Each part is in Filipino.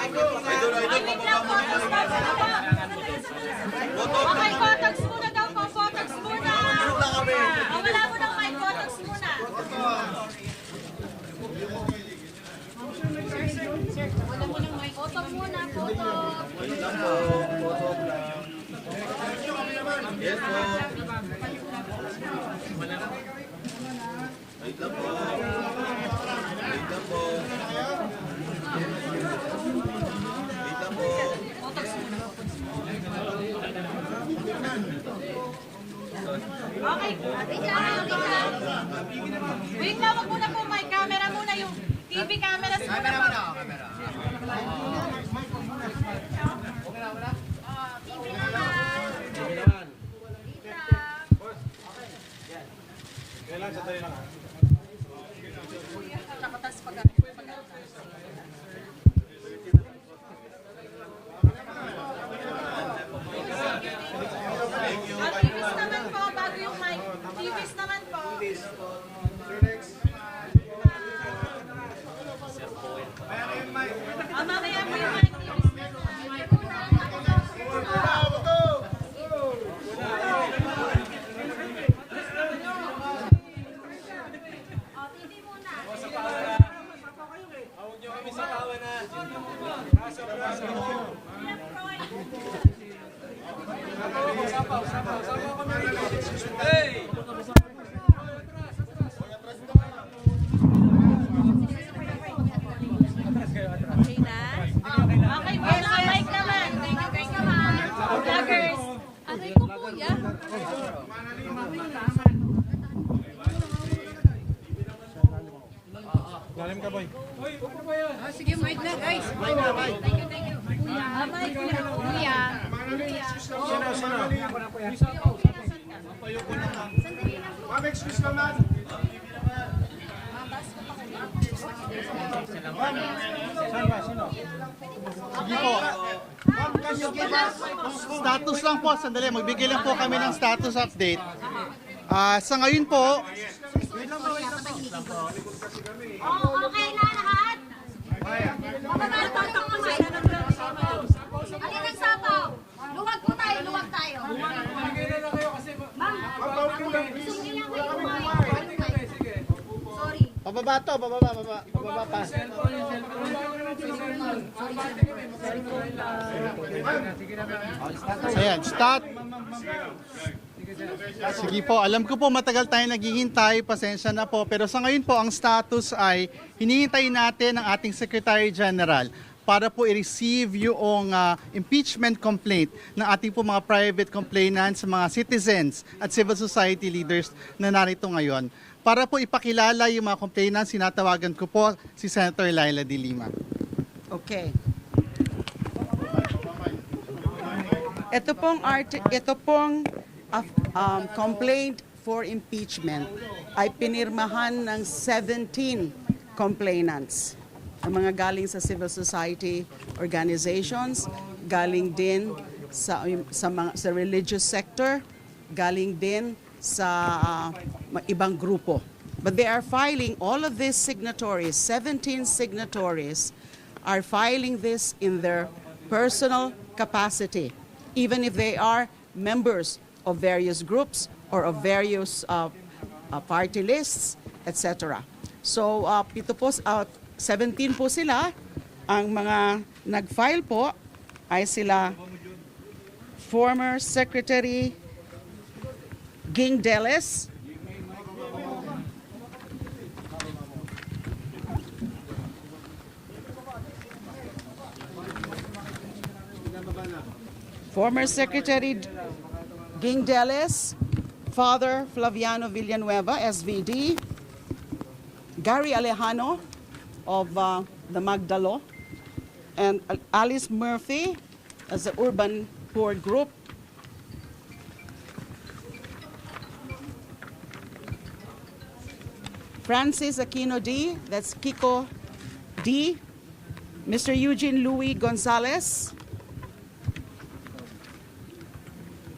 Wait lang po, okay, Botox muna daw po, Botox muna. Wala mo ng mic, Botox muna. Wala mo ng mic, Botox muna, Botox. Yes po. Wait lang po. Wait lang po. Wait lang po. Botox muna. Okay, wait lang. Wait lang, wag muna po mic. Camera muna yung TV camera. Camera muna. TV naman. Kailan sa tayo lang. Tapatas pag TVs naman po, bago yung mic. TVs naman po. Mamaya po yung mic. Okay, mic naman. Mic naman. Vloggers. Aray ko po, ya. Lalim ka, boy. Sige, mic na, guys. Mic na, mic. Thank you. Kuya. Mic na. Kuya. Ma'am, excuse naman. Saan ba? Sino? Sige po. Status lang po, sandali. Magbigay lang po kami ng status update. Sa ngayon po, Okay na lahat? Mababatatak mo sa alin ang sapaw? Luwag po tayo, luwag tayo. Ma'am, sungin lang kayo Sorry. pababa to, pababa pa. Ayan, start. Sige po, alam ko po matagal tayo naghihintay, pasensya na po. Pero sa ngayon po, ang status ay hinihintay natin ang ating Secretary General para po i-receive yung impeachment complaint ng ating po mga private complainants, mga citizens at civil society leaders na narito ngayon. Para po ipakilala yung mga complainants, sinatawagan ko po si Senator Laila de Lima. Okay. Ito pong complaint for impeachment ay pinirmahan ng 17 complainants. Ang mga galing sa civil society organizations, galing din sa religious sector, galing din sa ibang grupo. But they are filing, all of these signatories, 17 signatories, are filing this in their personal capacity, even if they are members of various groups or of various party lists, etc. So, 17 po sila. Ang mga nag-file po ay sila former Secretary Ging Deles, former Secretary Ging Deles, Father Flaviano Villanueva, SVD, Gary Alejano of the Magdalo, and Alice Murphy as the Urban Poor Group, Francis Aquino D, that's Kiko D, Mr. Eugene Louis Gonzalez,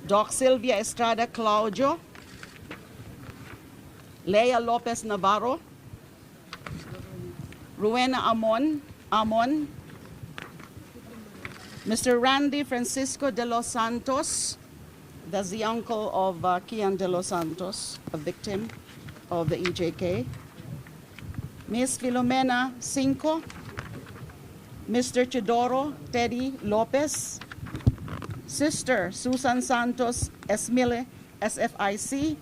Doc Sylvia Estrada Claudio, Lea Lopez Navarro, Rowena Amon, Mr. Randy Francisco de los Santos, that's the uncle of Kian de los Santos, a victim of the EJK. Ms. Filomena Cinco, Mr. Chidoro Teddy Lopez, Sister Susan Santos Esmile, SFIC,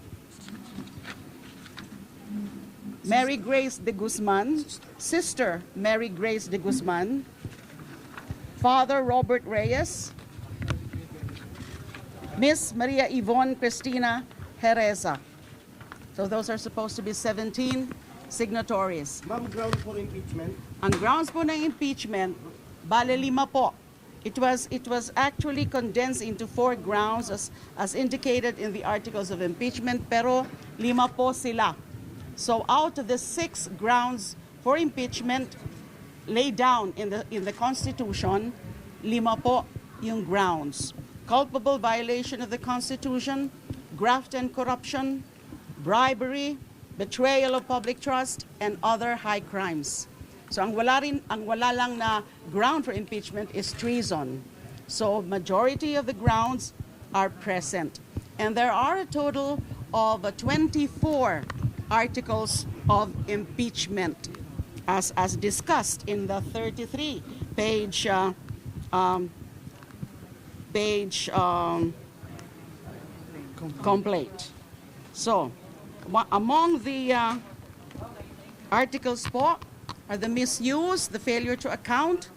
Mary Grace de Guzman, Sister Mary Grace de Guzman, Father Robert Reyes, Miss Maria Yvonne Cristina Jereza. So those are supposed to be 17 signatories. Ma'am, ground for impeachment. Ang grounds po ng impeachment, bale 5 po. It was actually condensed into 4 grounds as indicated in the articles of impeachment, pero 5 po sila. So out of the 6 grounds for impeachment laid down in the Constitution, 5 po yung grounds. Culpable violation of the Constitution, graft and corruption, bribery, betrayal of public trust, and other high crimes. So ang wala lang na ground for impeachment is treason. So majority of the grounds are present. And there are a total of 24 articles of impeachment as discussed in the 33 page complaint. So among the articles po are the misuse, the failure to account,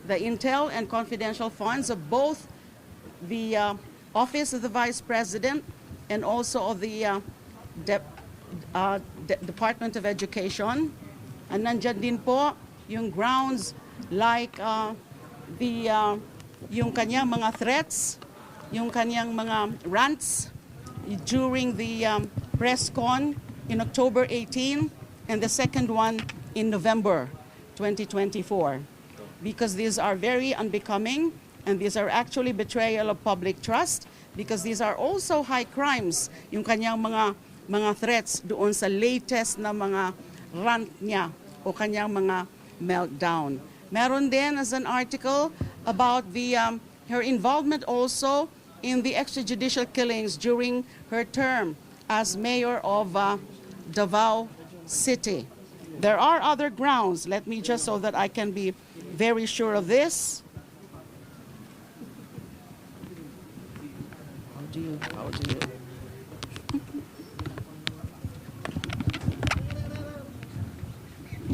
the intel and confidential funds of both the Office of the Vice President and also of the Department of Education. And nandyan din po yung grounds like yung kanyang mga threats, yung kanyang mga rants during the press con in October 18 and the second one in November 2024. Because these are very unbecoming and these are actually betrayal of public trust because these are also high crimes, yung kanyang mga threats doon sa latest na mga rant niya o kanyang mga meltdown. Meron din as an article about her involvement also in the extrajudicial killings during her term as mayor of Davao City. There are other grounds. Let me just so that I can be very sure of this. How do you?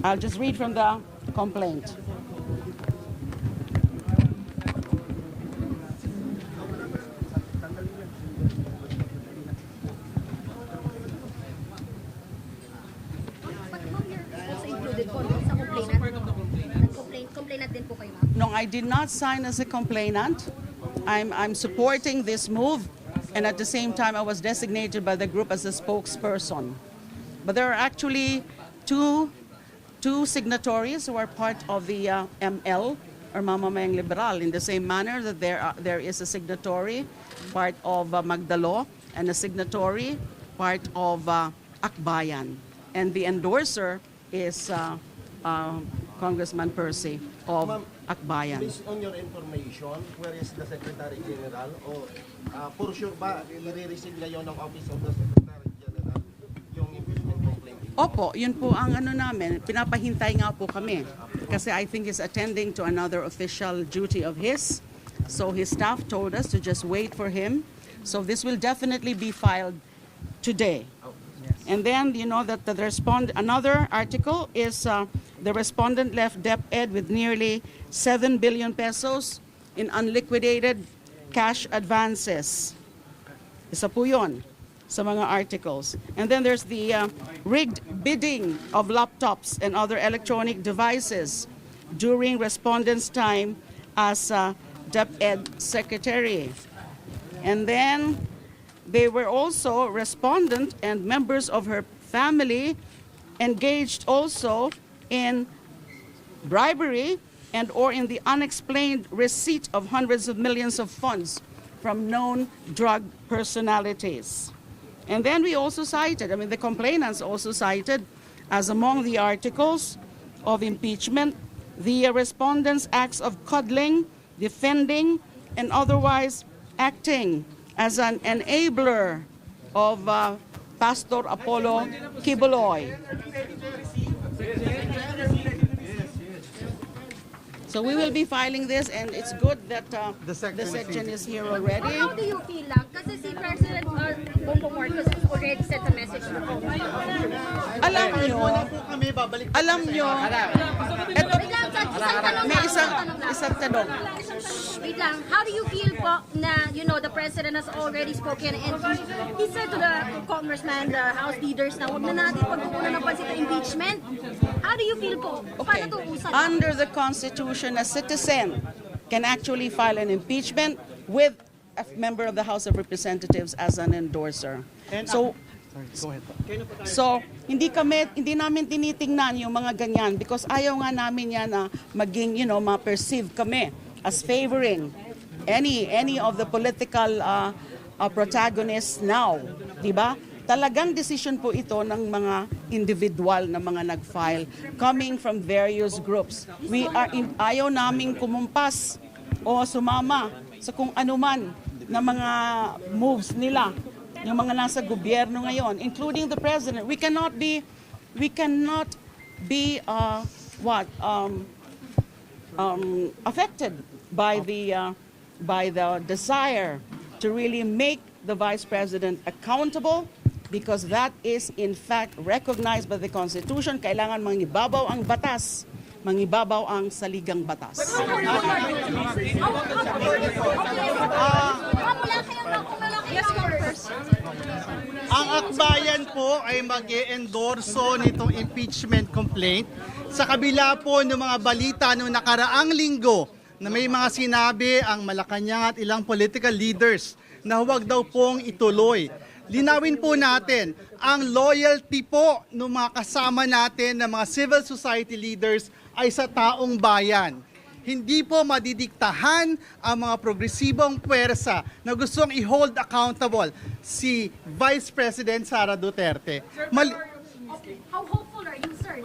I'll just read from the complaint. Complainant din po kayo, ma'am? No, I did not sign as a complainant. I'm supporting this move, and at the same time, I was designated by the group as a spokesperson. But there are actually two signatories who are part of the ML, or Mamamayang Liberal, in the same manner that there is a signatory part of Magdalo and a signatory part of Akbayan. And the endorser is Congressman Percy of Akbayan. Based on your information, where is the Secretary General? O for sure ba, i-receive ngayon ng Office of the Secretary General yung impeachment complaint? Opo, yun po ang ano namin. Pinapahintay nga po kami. Kasi I think he's attending to another official duty of his. So his staff told us to just wait for him. So this will definitely be filed today. And then, you know, that another article is the respondent left DepEd with nearly 7 billion pesos in unliquidated cash advances. Isa po yun sa mga articles. And then there's the rigged bidding of laptops and other electronic devices during respondent's time as DepEd secretary. And then they were also respondent and members of her family engaged also in bribery and or in the unexplained receipt of hundreds of millions of funds from known drug personalities. And then we also cited, the complainants also cited as among the articles of impeachment, the respondents' acts of coddling defending and otherwise acting as an enabler of Pastor Apollo Kibuloy. So we will be filing this, and it's good that the section is here already. How do you feel lang? Kasi si President Bongbong Marcos has already sent a message to home. Alam nyo, eto, Wait lang, Chad, isang tanong may lang. isang tanong. Wait lang, how do you feel po na, you know, the President has already spoken and he said to the congressman, the House leaders na huwag na natin pagkukunan ng pansin ng impeachment. How do you feel po? Okay. Paano to usad? Under the Constitution, a citizen can actually file an impeachment with a member of the House of Representatives as an endorser. So, hindi namin tinitingnan yung mga ganyan because ayaw nga namin yan na maging, ma-perceive kami as favoring any of the political protagonists now, di ba? Talagang decision po ito ng mga individual na mga nag-file coming from various groups. Ayaw naming kumumpas o sumama sa kung anuman na mga moves nila, yung mga nasa gobyerno ngayon, including the president. We cannot be affected by the desire to really make the vice president accountable, because that is in fact recognized by the Constitution. Kailangan mangibabaw ang batas, mangibabaw ang saligang batas. Ang akbayan po ay mag-e-endorso nitong impeachment complaint sa kabila po ng mga balita noong nakaraang linggo na may mga sinabi ang Malacanang at ilang political leaders na huwag daw pong ituloy. Linawin po natin, ang loyalty po ng mga kasama natin na mga civil society leaders ay sa taong bayan. Hindi po madidiktahan ang mga progresibong puwersa na gustong i-hold accountable si Vice President Sara Duterte. How hopeful are you, sir?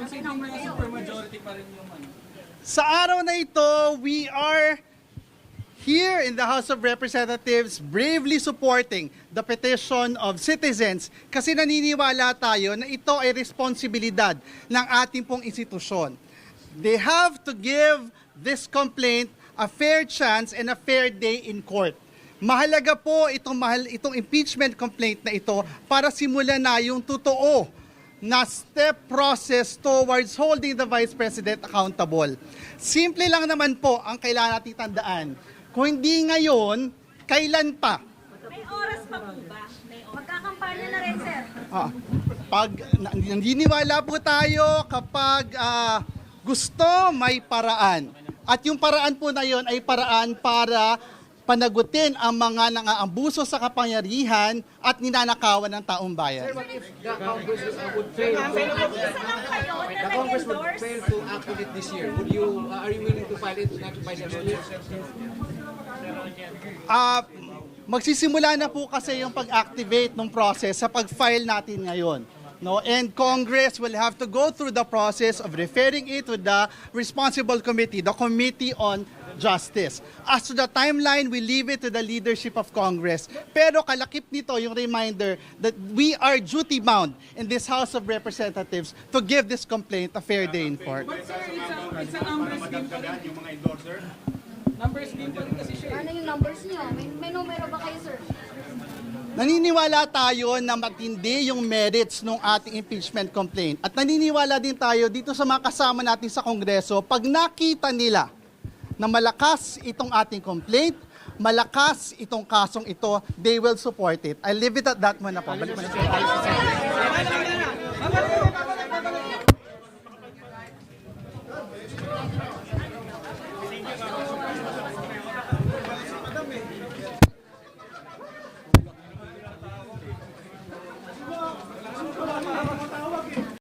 Sa araw na ito, we are here in the House of Representatives bravely supporting the petition of citizens kasi naniniwala tayo na ito ay responsibilidad ng ating pong institusyon. They have to give this complaint a fair chance and a fair day in court. Mahalaga po itong impeachment complaint na ito para simulan na yung totoo na step process towards holding the Vice President accountable. Simple lang naman po ang kailangan natin tandaan. Kung hindi ngayon, kailan pa? May oras pa po ba? Magkakampanya na rin, sir. Naniniwala po tayo kapag gusto, may paraan. At yung paraan po na yon ay paraan para panagutin ang mga nang-aambuso sa kapangyarihan at ninanakawan ng taong bayan. The Congress would fail to activate this year. Are you willing to file it by next year? Magsisimula na po kasi yung pag-activate ng process sa pag-file natin ngayon. No? And Congress will have to go through the process of referring it to the responsible committee, the Committee on Justice. As to the timeline, we leave it to the leadership of Congress. Pero kalakip nito yung reminder that we are duty-bound in this House of Representatives to give this complaint a fair day in court. But sir, it's a numbers game pa rin. Yung mga endorser? Numbers game pa rin kasi siya. Ano yung numbers niyo? May numero ba kayo, sir? Naniniwala tayo na matindi yung merits ng ating impeachment complaint. At naniniwala din tayo dito sa mga kasama natin sa Kongreso, pag nakita nila na malakas itong ating complaint, malakas itong kasong ito, they will support it. I leave it at that muna po. Balik mo na.